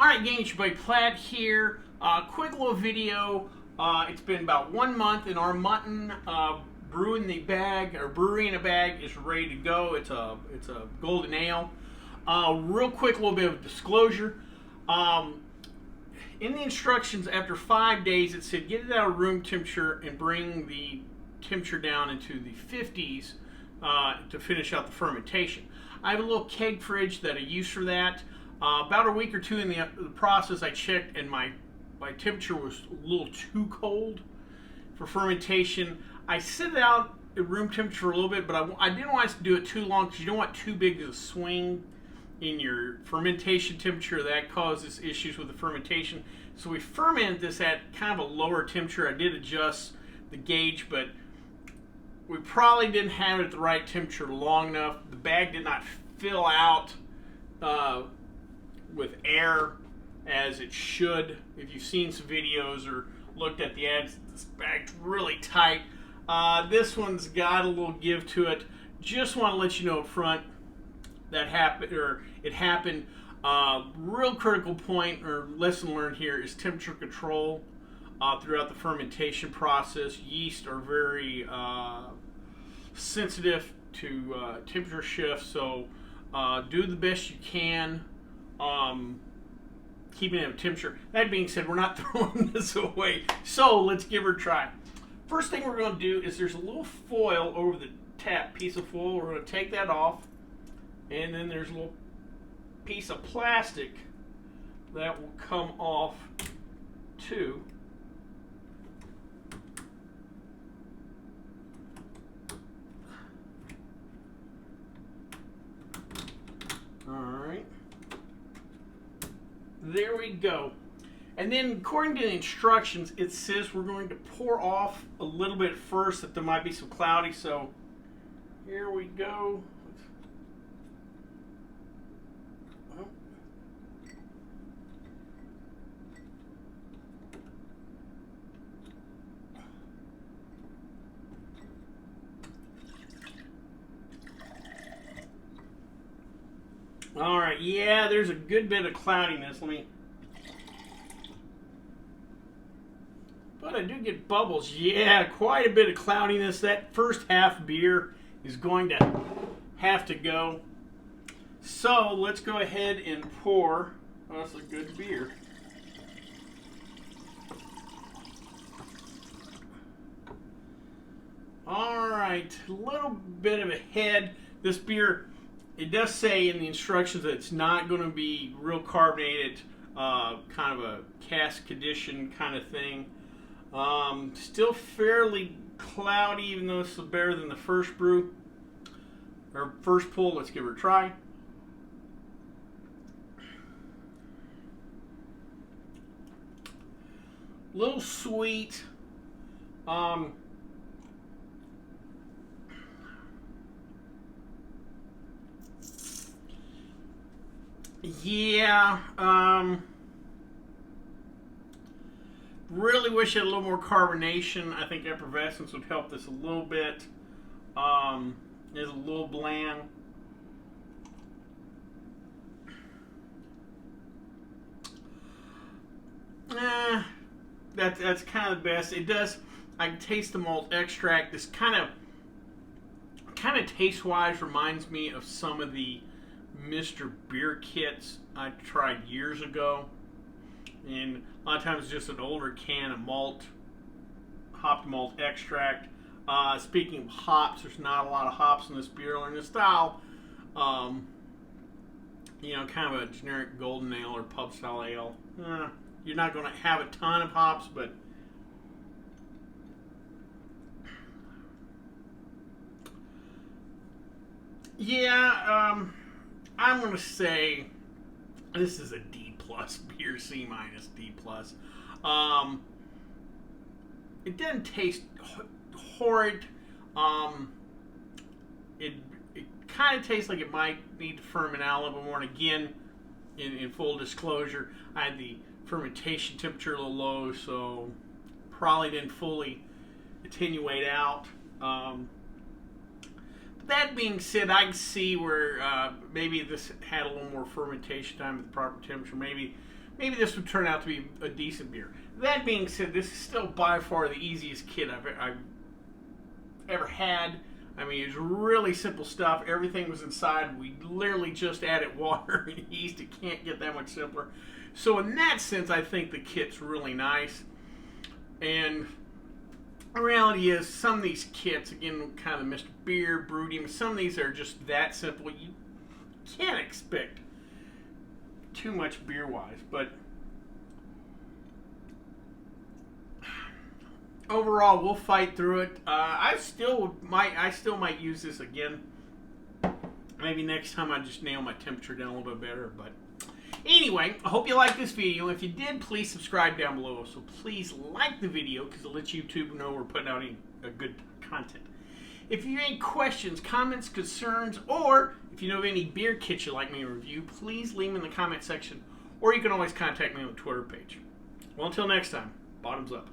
Alright gang, it's your buddy Platt here. Quick little video. It's been about 1 month and our Munton brewery in a bag is ready to go. It's a golden ale. Real quick little bit of disclosure. In the instructions, after 5 days, it said get it out of room temperature and bring the temperature down into the 50s to finish out the fermentation. I have a little keg fridge that I use for that. About a week or two in the process, I checked and my temperature was a little too cold for fermentation. I set it out at room temperature for a little bit, but I didn't want to do it too long because you don't want too big of a swing in your fermentation temperature. That causes issues with the fermentation. So we fermented this at kind of a lower temperature. I did adjust the gauge, but we probably didn't have it at the right temperature long enough. The bag did not fill out with air as it should. If you've seen some videos or looked at the ads, this bag's really tight. This one's got a little give to it. Just want to let you know up front that it happened. Real critical point or lesson learned here is temperature control throughout the fermentation process. Yeast are very sensitive to temperature shifts, so do the best you can keeping it at temperature. That being said, we're not throwing this away, so let's give her a try. First thing we're going to do is there's a little foil over the tap, piece of foil. We're going to take that off, and then there's a little piece of plastic that will come off too. Alright, there we go. And then according to the instructions, it says we're going to pour off a little bit first, that there might be some cloudy, so here we go. Alright, yeah, there's a good bit of cloudiness. But I do get bubbles. Yeah, quite a bit of cloudiness. That first half beer is going to have to go. So let's go ahead and pour. Oh, that's a good beer. Alright, a little bit of a head. This beer, it does say in the instructions that it's not going to be real carbonated, kind of a cask condition kind of thing. Still fairly cloudy, even though this is better than the first brew, or first pull. Let's give it a try. A little sweet. Yeah, really wish it had a little more carbonation. I think effervescence would help this a little bit. It's a little bland. That's kind of the best. It does. I can taste the malt extract. This kind of taste-wise reminds me of some of the Mr. Beer kits I tried years ago, and a lot of times it's just an older can of hopped malt extract. Speaking of hops, there's not a lot of hops in this beer or in this style. You know, kind of a generic golden ale or pub style ale. You're not going to have a ton of hops, but yeah, I'm going to say this is a D plus beer, C minus, D plus. It doesn't taste horrid. It kind of tastes like it might need to ferment out a little bit more. And again, in full disclosure, I had the fermentation temperature a little low, so probably didn't fully attenuate out. That being said, I can see where maybe this had a little more fermentation time at the proper temperature. Maybe maybe this would turn out to be a decent beer. That being said, this is still by far the easiest kit I've ever had. I mean, it was really simple stuff. Everything was inside. We literally just added water and yeast. It can't get that much simpler. So in that sense, I think the kit's really nice. And the reality is, some of these kits, again, kind of Mr. Beer, Broody, some of these are just that simple. You can't expect too much beer-wise, but overall, we'll fight through it. I still might use this again. Maybe next time I just nail my temperature down a little bit better. But anyway, I hope you liked this video. If you did, please subscribe down below. So please like the video because it lets YouTube know we're putting out good content. If you have any questions, comments, concerns, or if you know of any beer kits you'd like me to review, please leave them in the comment section. Or you can always contact me on the Twitter page. Well, until next time, bottoms up.